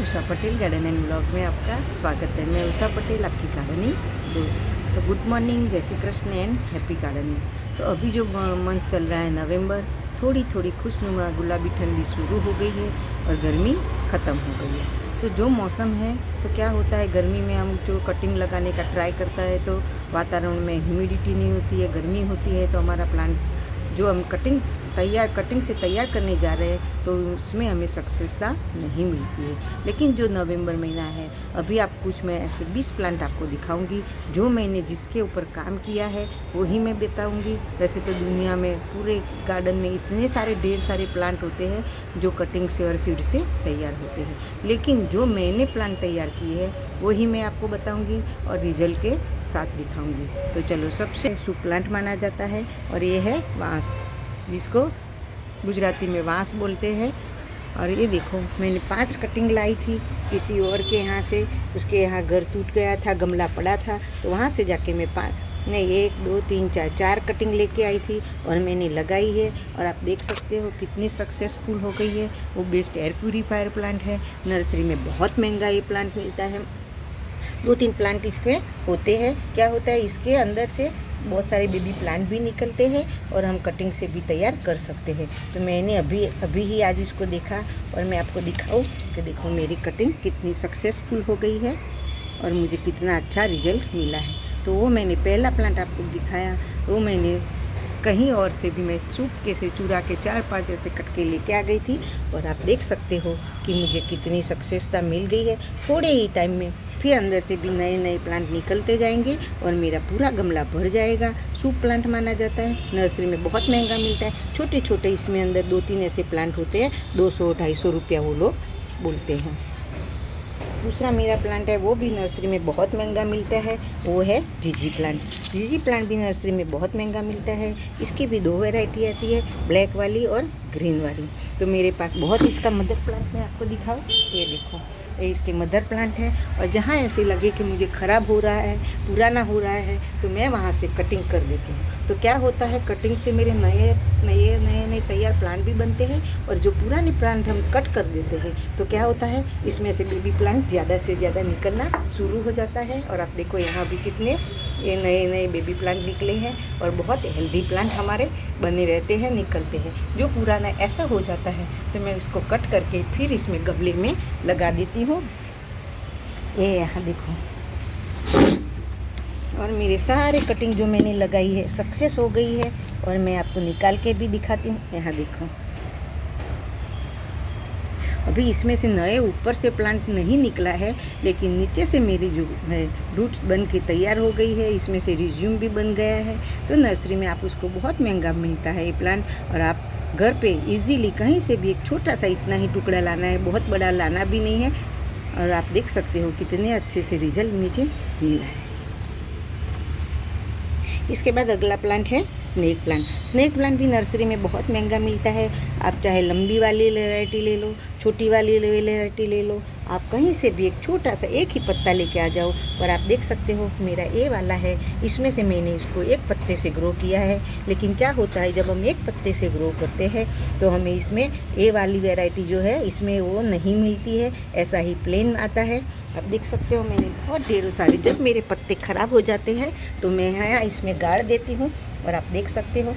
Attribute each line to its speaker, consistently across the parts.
Speaker 1: Usha Patel garden and blog में आपका स्वागत है। मैं उषा पटेल, आपकी गार्डनिंग दोस्त। तो गुड मॉर्निंग, जय Shri Krishna and happy gardening. तो अभी जो मंथ चल रहा है नवंबर, थोड़ी थोड़ी खुशनुमा गुलाबी ठंडी शुरू हो गई है और गर्मी ख़त्म हो गई है। तो जो मौसम है, तो क्या होता है, गर्मी में हम जो कटिंग लगाने का ट्राई करता है तो वातावरण में ह्यूमिडिटी नहीं होती है, गर्मी होती है, तो हमारा प्लांट जो हम कटिंग से तैयार करने जा रहे हैं तो उसमें हमें सक्सेसता नहीं मिलती है। लेकिन जो नवंबर महीना है, अभी आप कुछ मैं ऐसे 20 प्लांट आपको दिखाऊंगी जो मैंने जिसके ऊपर काम किया है वही मैं बताऊंगी। वैसे तो दुनिया में पूरे गार्डन में इतने सारे ढेर सारे प्लांट होते हैं जो कटिंग से और सीड से तैयार होते हैं, लेकिन जो मैंने प्लांट तैयार किए हैं वही मैं आपको बताऊँगी और रिजल्ट के साथ दिखाऊँगी। तो चलो, सबसे शुभ प्लांट माना जाता है और ये है बांस, जिसको गुजराती में बांस बोलते हैं। और ये देखो, मैंने 5 कटिंग लाई थी किसी और के यहाँ से, उसके यहाँ घर टूट गया था, गमला पड़ा था, तो वहाँ से जाके मैं 1 2 3 4 कटिंग लेके आई थी और मैंने लगाई है। और आप देख सकते हो कितनी सक्सेसफुल हो गई है। वो बेस्ट एयर प्यूरीफायर प्लांट है। नर्सरी में बहुत महंगा ये प्लांट मिलता है। 2-3 प्लांट इसमें होते हैं। क्या होता है, इसके अंदर से बहुत सारे बेबी प्लांट भी निकलते हैं और हम कटिंग से भी तैयार कर सकते हैं। तो मैंने अभी ही आज इसको देखा और मैं आपको दिखाऊं कि देखो मेरी कटिंग कितनी सक्सेसफुल हो गई है और मुझे कितना अच्छा रिजल्ट मिला है। तो वो मैंने पहला प्लांट आपको दिखाया, वो मैंने कहीं और से भी मैं चुपके से चुरा के 4-5 ऐसे कटके लेके आ गई थी और आप देख सकते हो कि मुझे कितनी सक्सेसता मिल गई है। थोड़े ही टाइम में फिर अंदर से भी नए नए प्लांट निकलते जाएंगे और मेरा पूरा गमला भर जाएगा। शुभ प्लांट माना जाता है। नर्सरी में बहुत महंगा मिलता है। छोटे छोटे इसमें अंदर 2-3 ऐसे प्लांट होते हैं, 200-250 रुपया वो लोग बोलते हैं। दूसरा मेरा प्लांट है, वो भी नर्सरी में बहुत महंगा मिलता है, वो है जीजी प्लांट। जीजी प्लांट भी नर्सरी में बहुत महंगा मिलता है। इसकी भी 2 वैरायटी आती है, ब्लैक वाली और ग्रीन वाली। तो मेरे पास बहुत इसका मदर प्लांट मैं आपको दिखाऊँ, ये देखो, ये इसके मदर प्लांट है। और जहाँ ऐसे लगे कि मुझे ख़राब हो रहा है, पुराना हो रहा है, तो मैं वहाँ से कटिंग कर देती हूँ। तो क्या होता है, कटिंग से मेरे नए तैयार प्लांट भी बनते हैं और जो पुराने प्लांट हम कट कर देते हैं तो क्या होता है, इसमें से बेबी प्लांट ज़्यादा से ज़्यादा निकलना शुरू हो जाता है। और आप देखो यहाँ भी कितने ये नए बेबी प्लांट निकले हैं और बहुत हेल्दी प्लांट हमारे बने रहते हैं, निकलते हैं। जो पुराना ऐसा हो जाता है तो मैं इसको कट करके फिर इसमें गमले में लगा देती हूँ। ये यहाँ देखो, और मेरे सारे कटिंग जो मैंने लगाई है सक्सेस हो गई है और मैं आपको निकाल के भी दिखाती हूँ। यहाँ देखो, अभी इसमें से नए ऊपर से प्लांट नहीं निकला है, लेकिन नीचे से मेरी जो है रूट्स बन के तैयार हो गई है। इसमें से रिज्यूम भी बन गया है। तो नर्सरी में आप उसको बहुत महंगा मिलता है ये प्लांट, और आप घर पे इजीली कहीं से भी एक छोटा सा इतना ही टुकड़ा लाना है, बहुत बड़ा लाना भी नहीं है। और आप देख सकते हो कितने अच्छे से रिजल्ट मुझे मिला है। इसके बाद अगला प्लांट है स्नेक प्लांट। स्नेक प्लांट भी नर्सरी में बहुत महंगा मिलता है। आप चाहे लंबी वाली वैरायटी ले लो, छोटी वाली वैरायटी ले लो, आप कहीं से भी एक छोटा सा एक ही पत्ता लेके आ जाओ। और आप देख सकते हो मेरा ये वाला है, इसमें से मैंने इसको एक पत्ते से ग्रो किया है। लेकिन क्या होता है, जब हम एक पत्ते से ग्रो करते हैं तो हमें इसमें ये वाली वैरायटी जो है इसमें वो नहीं मिलती है, ऐसा ही प्लेन आता है। आप देख सकते हो मैंने बहुत ढेरों सारे, जब मेरे पत्ते ख़राब हो जाते हैं तो मैं यहाँ इसमें गाड़ देती हूँ। और आप देख सकते हो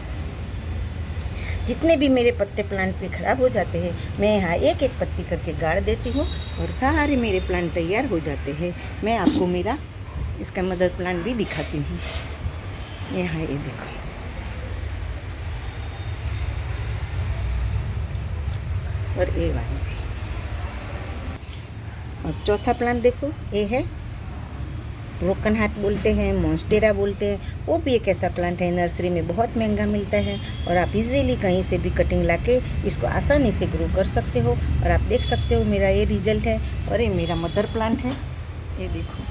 Speaker 1: जितने भी मेरे पत्ते प्लांट पे ख़राब हो जाते हैं, मैं यहाँ एक एक पत्ती करके गाड़ देती हूँ और सारे मेरे प्लांट तैयार हो जाते हैं। मैं आपको मेरा इसका मदर प्लांट भी दिखाती हूँ। यहाँ ये देखो, और ये वाला। और चौथा प्लांट देखो, ये है ब्रोकन हार्ट बोलते हैं, मॉन्स्टेरा बोलते हैं। वो भी एक ऐसा प्लांट है, नर्सरी में बहुत महंगा मिलता है और आप इजीली कहीं से भी कटिंग लाके इसको आसानी से ग्रो कर सकते हो। और आप देख सकते हो मेरा ये रिजल्ट है। और ये मेरा मदर प्लांट है, ये देखो,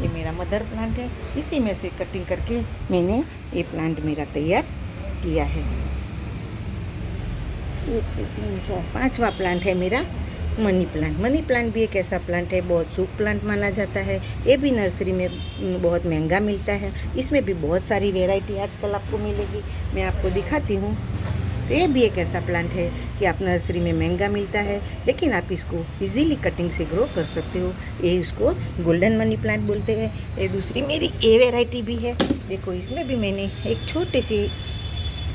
Speaker 1: ये मेरा मदर प्लांट है। इसी में से कटिंग करके मैंने ये प्लांट मेरा तैयार किया है। 1 2 3 4 5वां प्लांट है मेरा मनी प्लांट। मनी प्लांट भी एक ऐसा प्लांट है, बहुत शुभ प्लांट माना जाता है। ये भी नर्सरी में बहुत महंगा मिलता है। इसमें भी बहुत सारी वैरायटी आजकल आपको मिलेगी, मैं आपको दिखाती हूँ। तो ये भी एक ऐसा प्लांट है कि आप नर्सरी में महंगा मिलता है, लेकिन आप इसको इजीली कटिंग से ग्रो कर सकते हो। ये उसको गोल्डन मनी प्लांट बोलते हैं। ये दूसरी मेरी ए वैरायटी भी है। देखो इसमें भी मैंने एक छोटे सी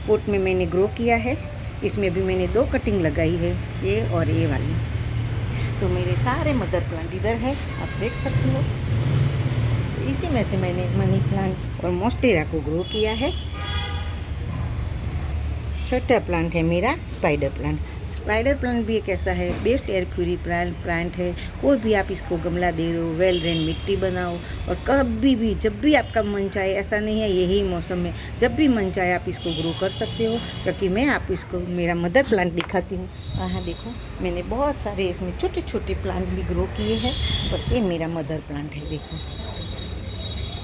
Speaker 1: पोट में मैंने ग्रो किया है। इसमें भी मैंने 2 कटिंग लगाई है, ये और ये वाली। तो मेरे सारे मदर प्लांट इधर है, आप देख सकते हो। तो इसी में से मैंने मनी प्लांट और मोस्टेरा को ग्रो किया है। छठा प्लांट है मेरा स्पाइडर प्लांट। स्पाइडर प्लांट भी एक ऐसा है, बेस्ट एयर प्यूरी प्लांट है। कोई भी आप इसको गमला दे दो, वेल ड्रेन मिट्टी बनाओ, और कभी भी जब भी आपका मन चाहे, ऐसा नहीं है यही मौसम में, जब भी मन चाहे आप इसको ग्रो कर सकते हो। क्योंकि मैं आप इसको मेरा मदर प्लांट दिखाती हूँ। हाँ देखो, मैंने बहुत सारे इसमें छोटे छोटे प्लांट भी ग्रो किए हैं, और ये मेरा मदर प्लांट है। देखो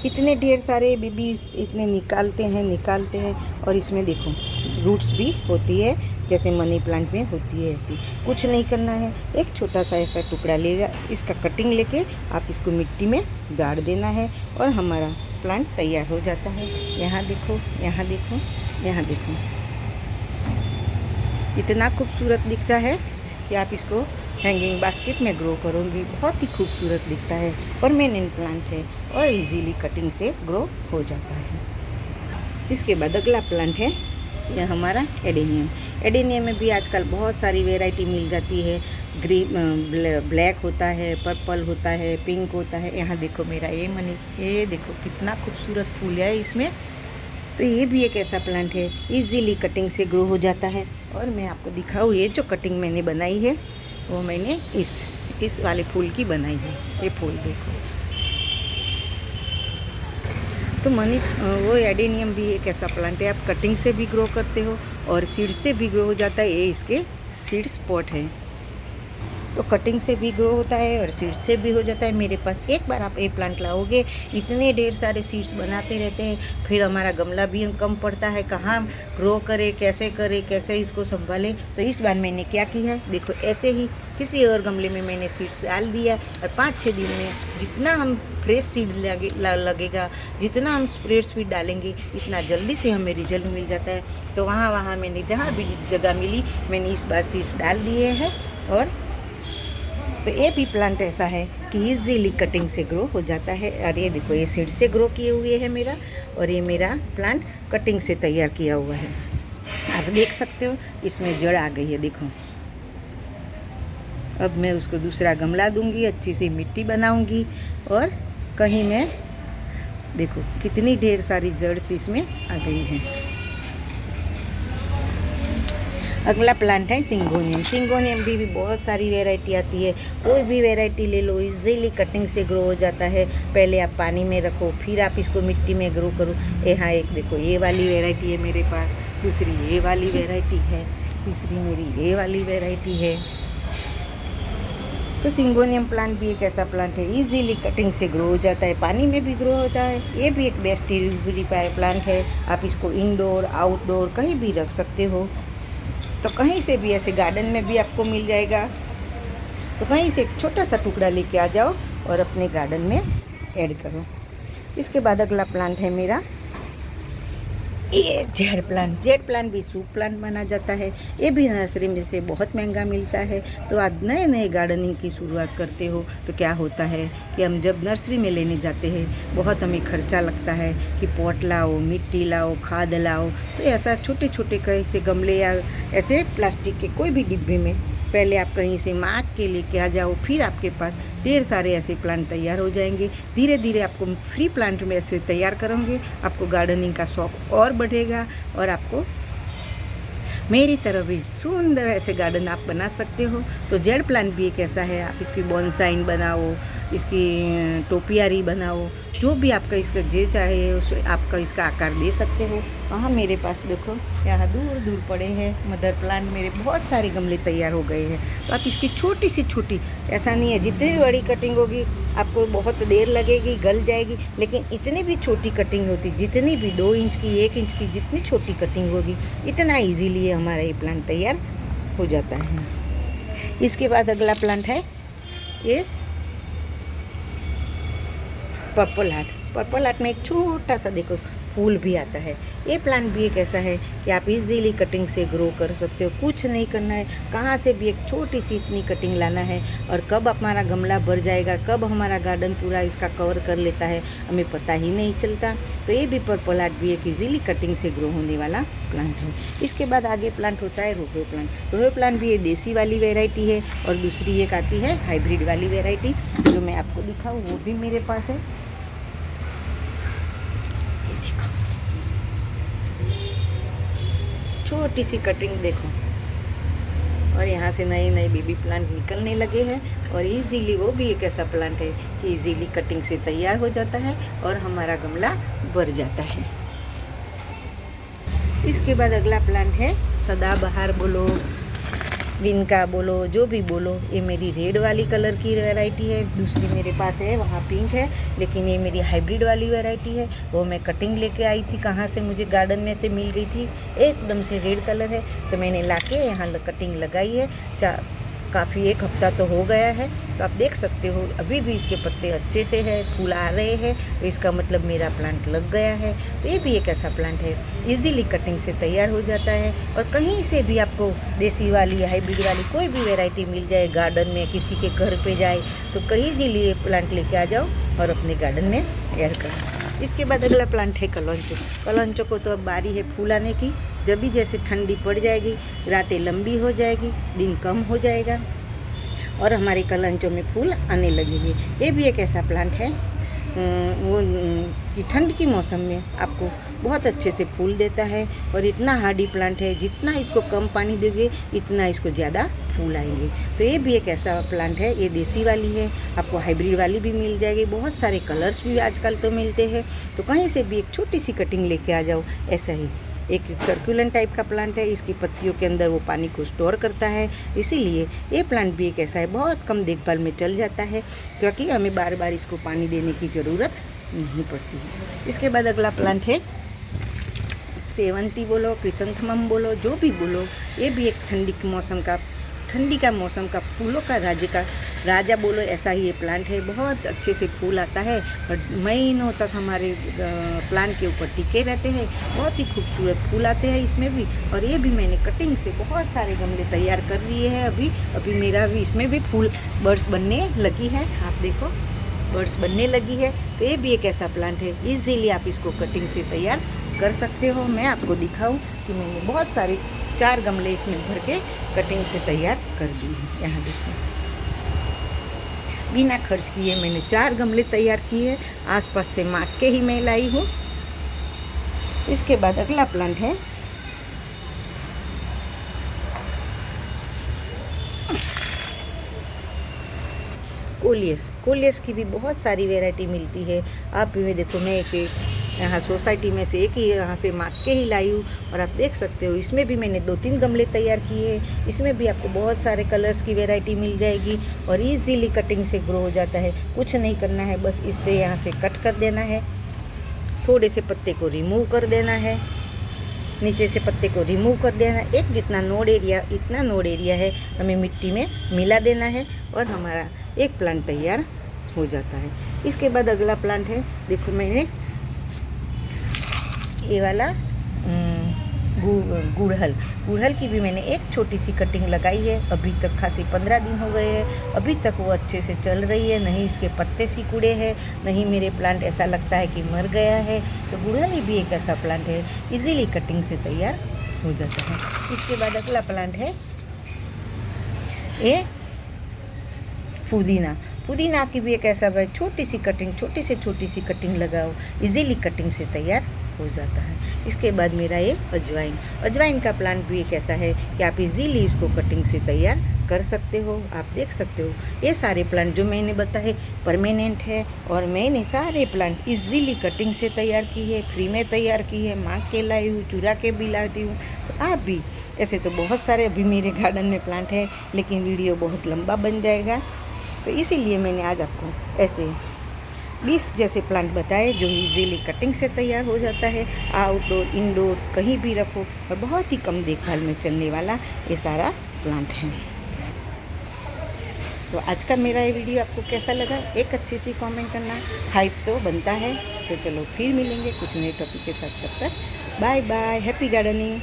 Speaker 1: इतने ढेर सारे बेबी इतने निकालते हैं, और इसमें देखो रूट्स भी होती है, जैसे मनी प्लांट में होती है ऐसी। कुछ नहीं करना है, एक छोटा सा ऐसा टुकड़ा लेगा, इसका कटिंग लेके आप इसको मिट्टी में गाड़ देना है, और हमारा प्लांट तैयार हो जाता है। यहाँ देखो, यहाँ देखो, यहाँ देखो, इतना खूबसूरत दिखता है कि आप इसको हैंगिंग बास्केट में ग्रो करोगे, बहुत ही खूबसूरत दिखता है। परमानेंट प्लांट है और इजीली कटिंग से ग्रो हो जाता है। इसके बाद अगला प्लांट है यह हमारा एडेनियम। एडेनियम में भी आजकल बहुत सारी वैरायटी मिल जाती है। ग्रीन, ब्लैक होता है, पर्पल होता है, पिंक होता है। यहाँ देखो मेरा ये देखो कितना खूबसूरत फूल है इसमें। तो ये भी एक ऐसा प्लांट है, इजीली कटिंग से ग्रो हो जाता है। और मैं आपको दिखाऊँ, ये जो कटिंग मैंने बनाई है वो मैंने इस वाले फूल की बनाई है। ये फूल देखो। तो वो एडेनियम भी एक ऐसा प्लांट है, आप कटिंग से भी ग्रो करते हो और सीड से भी ग्रो हो जाता है। ये इसके सीड स्पॉट है, तो कटिंग से भी ग्रो होता है और सीड्स से भी हो जाता है। मेरे पास एक बार आप ये प्लांट लाओगे, इतने ढेर सारे सीड्स बनाते रहते हैं, फिर हमारा गमला भी कम पड़ता है, कहाँ ग्रो करे, कैसे इसको संभालें। तो इस बार मैंने क्या किया है, देखो ऐसे ही किसी और गमले में मैंने सीड्स डाल दिया, और 5-6 दिन में जितना हम फ्रेश सीड लगेगा, जितना हम स्प्रेड सीड डालेंगे, इतना जल्दी से हमें रिजल्ट मिल जाता है। तो वहाँ मैंने जहाँ भी जगह मिली, मैंने इस बार सीड्स डाल दिए हैं। और तो ये भी प्लांट ऐसा है कि इजीली कटिंग से ग्रो हो जाता है। और ये देखो, ये सीड से ग्रो किए हुए है मेरा, और ये मेरा प्लांट कटिंग से तैयार किया हुआ है। आप देख सकते हो इसमें जड़ आ गई है, देखो। अब मैं उसको दूसरा गमला दूंगी, अच्छी सी मिट्टी बनाऊंगी, और कहीं मैं देखो कितनी ढेर सारी जड़ सी इसमें आ गई है। अगला प्लांट है सिंगोनियम। सिंगोनियम भी बहुत सारी वैरायटी आती है, कोई भी वैरायटी ले लो, इजीली कटिंग से ग्रो हो जाता है। पहले आप पानी में रखो, फिर आप इसको मिट्टी में ग्रो करो। यहाँ एक देखो, ये वाली वैरायटी है मेरे पास, दूसरी ये वाली वैरायटी है, तीसरी मेरी ये वाली वैरायटी है। तो सिंगोनियम प्लांट भी एक ऐसा प्लांट है, इजीली कटिंग से ग्रो हो जाता है, पानी में भी ग्रो होता है। ये भी एक बेस्ट प्लांट है, आप इसको इंडोर आउटडोर कहीं भी रख सकते हो। तो कहीं से भी, ऐसे गार्डन में भी आपको मिल जाएगा, तो कहीं से एक छोटा सा टुकड़ा लेके आ जाओ और अपने गार्डन में ऐड करो। इसके बाद अगला प्लांट है मेरा ये जेड प्लांट। जेड प्लांट भी सूप प्लांट माना जाता है। ये भी नर्सरी में से बहुत महंगा मिलता है। तो आज नए नए गार्डनिंग की शुरुआत करते हो तो क्या होता है कि हम जब नर्सरी में लेने जाते हैं, बहुत हमें खर्चा लगता है कि पॉट लाओ, मिट्टी लाओ, खाद लाओ। तो ऐसा छोटे छोटे कहीं से गमले या ऐसे प्लास्टिक के कोई भी डिब्बे में पहले आप कहीं से मांग के लेके आ जाओ, फिर आपके पास ढेर सारे ऐसे प्लांट तैयार हो जाएंगे। धीरे धीरे आपको फ्री प्लांट में ऐसे तैयार करोगे, आपको गार्डनिंग का शौक और बढ़ेगा, और आपको मेरी तरह भी सुंदर ऐसे गार्डन आप बना सकते हो। तो जेड प्लांट भी एक ऐसा है, आप इसकी बॉन्साइन बनाओ, इसकी टोपियारी बनाओ, जो भी आपका इसका जे चाहे उस आपका इसका आकार दे सकते हो। वहाँ मेरे पास देखो, यहाँ दूर दूर पड़े हैं मदर प्लांट, मेरे बहुत सारे गमले तैयार हो गए हैं। तो आप इसकी छोटी सी छोटी, ऐसा नहीं है जितनी भी बड़ी कटिंग होगी आपको बहुत देर लगेगी, गल जाएगी, लेकिन इतनी भी छोटी कटिंग होती, जितनी भी 2 इंच की 1 इंच की जितनी छोटी कटिंग होगी, इतना ईजीली हमारा ये प्लांट तैयार हो जाता है। इसके बाद अगला प्लांट है ये पर्पल हार्ट। पर्पल हार्ट में एक छोटा सा देखो फूल भी आता है। ये प्लांट भी एक ऐसा है कि आप इजीली कटिंग से ग्रो कर सकते हो, कुछ नहीं करना है, कहाँ से भी एक छोटी सी इतनी कटिंग लाना है और कब हमारा गमला भर जाएगा, कब हमारा गार्डन पूरा इसका कवर कर लेता है हमें पता ही नहीं चलता। तो ये भी प्लांट भी एक इजीली कटिंग से ग्रो होने वाला प्लांट है। इसके बाद आगे प्लांट होता है रोहे प्लांट। रोहे प्लांट भी ये देसी वाली वेराइटी है और दूसरी एक आती है हाइब्रिड वाली वेराइटी, जो मैं आपको दिखाऊँ वो भी मेरे पास है। छोटी सी कटिंग देखो, और यहाँ से नए नए बेबी प्लांट निकलने लगे हैं और इजीली वो भी एक ऐसा प्लांट है कि इजीली कटिंग से तैयार हो जाता है और हमारा गमला भर जाता है। इसके बाद अगला प्लांट है सदाबहार बोलो, विनका बोलो, जो भी बोलो, ये मेरी रेड वाली कलर की वैरायटी है। दूसरी मेरे पास है वहाँ पिंक है, लेकिन ये मेरी हाइब्रिड वाली वैरायटी है। वो मैं कटिंग लेके आई थी, कहाँ से मुझे गार्डन में से मिल गई थी, एकदम से रेड कलर है, तो मैंने लाके यहाँ कटिंग लगाई है। काफ़ी एक हफ्ता तो हो गया है, तो आप देख सकते हो अभी भी इसके पत्ते अच्छे से हैं, फूल आ रहे हैं, तो इसका मतलब मेरा प्लांट लग गया है। तो ये भी एक ऐसा प्लांट है इजीली कटिंग से तैयार हो जाता है और कहीं से भी आपको देसी वाली हाइब्रिड वाली कोई भी वैरायटी मिल जाए, गार्डन में किसी के घर पे जाए तो कहीं इजीली ये प्लांट लेके आ जाओ और अपने गार्डन में एड करो। इसके बाद अगला प्लांट है कलंचो। कलंचो को तो अब बारी है फूल आने की। जब भी जैसे ठंडी पड़ जाएगी, रातें लंबी हो जाएगी, दिन कम हो जाएगा और हमारे कलंचों में फूल आने लगेंगे। ये भी एक ऐसा प्लांट है वो कि ठंड की मौसम में आपको बहुत अच्छे से फूल देता है और इतना हार्डी प्लांट है, जितना इसको कम पानी दोगे इतना इसको ज़्यादा फूल आएंगे। तो ये भी एक ऐसा प्लांट है, ये देसी वाली है, आपको हाइब्रिड वाली भी मिल जाएगी, बहुत सारे कलर्स भी आजकल तो मिलते हैं। तो कहीं से भी एक छोटी सी कटिंग लेके आ जाओ। ऐसा ही एक सर्कुलेंट टाइप का प्लांट है, इसकी पत्तियों के अंदर वो पानी को स्टोर करता है, इसीलिए ये प्लांट भी एक ऐसा है, बहुत कम देखभाल में चल जाता है, क्योंकि हमें बार बार इसको पानी देने की ज़रूरत नहीं पड़ती है। इसके बाद अगला प्लांट है सेवंती बोलो, क्रिसंथेमम बोलो, जो भी बोलो, ये भी एक ठंडी का मौसम का फूलों का राजा बोलो, ऐसा ही ये प्लांट है। बहुत अच्छे से फूल आता है और महीनों तक हमारे प्लांट के ऊपर टिके रहते हैं। बहुत ही खूबसूरत फूल आते हैं इसमें भी। और ये भी मैंने कटिंग से बहुत सारे गमले तैयार कर लिए हैं। अभी मेरा भी इसमें भी फूल बर्ड्स बनने लगी है, आप देखो बर्ड्स बनने लगी है। तो ये भी एक ऐसा प्लांट है, इजीली आप इसको कटिंग से तैयार कर सकते हो। मैं आपको दिखाऊं कि मैंने बहुत सारे 4 गमले इसमें भर के कटिंग से तैयार कर दी है। यहाँ देखो, बिना खर्च किए मैंने 4 गमले तैयार किए, आसपास से मांग के ही मैं लाई हूँ। इसके बाद अगला प्लांट है कोलियस की भी बहुत सारी वैरायटी मिलती है। आप भी देखो, मैं एक यहाँ सोसाइटी में से एक ही यहाँ से मांग के ही लाई हूँ और आप देख सकते हो इसमें भी मैंने 2-3 गमले तैयार किए हैं। इसमें भी आपको बहुत सारे कलर्स की वैरायटी मिल जाएगी और इजीली कटिंग से ग्रो हो जाता है। कुछ नहीं करना है, बस इससे यहाँ से कट कर देना है, थोड़े से पत्ते को रिमूव कर देना है, नीचे से पत्ते को रिमूव कर देना है। एक जितना इतना नोड एरिया है हमें मिट्टी में मिला देना है और हमारा एक प्लांट तैयार हो जाता है। इसके बाद अगला प्लांट है, देखो मैंने ये वाला गुड़हल की भी मैंने एक छोटी सी कटिंग लगाई है। अभी तक खासी 15 दिन हो गए हैं, अभी तक वो अच्छे से चल रही है, नहीं इसके पत्ते सिकुड़े हैं, नहीं मेरे प्लांट ऐसा लगता है कि मर गया है। तो गुड़हल भी एक ऐसा प्लांट है, इजीली कटिंग से तैयार हो जाता है। इसके बाद अगला प्लांट है ये पुदीना की भी एक ऐसा है, छोटी सी कटिंग लगाओ, इजीली कटिंग से तैयार हो जाता है। इसके बाद मेरा ये अजवाइन का प्लांट भी एक ऐसा है कि आप इजीली इसको कटिंग से तैयार कर सकते हो। आप देख सकते हो ये सारे प्लांट जो मैंने बताए परमानेंट है और मैंने सारे प्लांट इजीली कटिंग से तैयार की है, फ्री में तैयार की है, मांग के लाई हूँ, चुरा के भी लाती हूँ। तो आप भी ऐसे तो बहुत सारे अभी मेरे गार्डन में प्लांट है, लेकिन वीडियो बहुत लंबा बन जाएगा, तो इसीलिए मैंने आज आपको ऐसे 20 जैसे प्लांट बताए जो इजीली कटिंग से तैयार हो जाता है। आउटडोर इंडोर कहीं भी रखो और बहुत ही कम देखभाल में चलने वाला ये सारा प्लांट है। तो आज का मेरा ये वीडियो आपको कैसा लगा, एक अच्छी सी कमेंट करना, हाइप तो बनता है। तो चलो फिर मिलेंगे कुछ नए टॉपिक के साथ, तब तक बाय बाय, हैप्पी गार्डनिंग।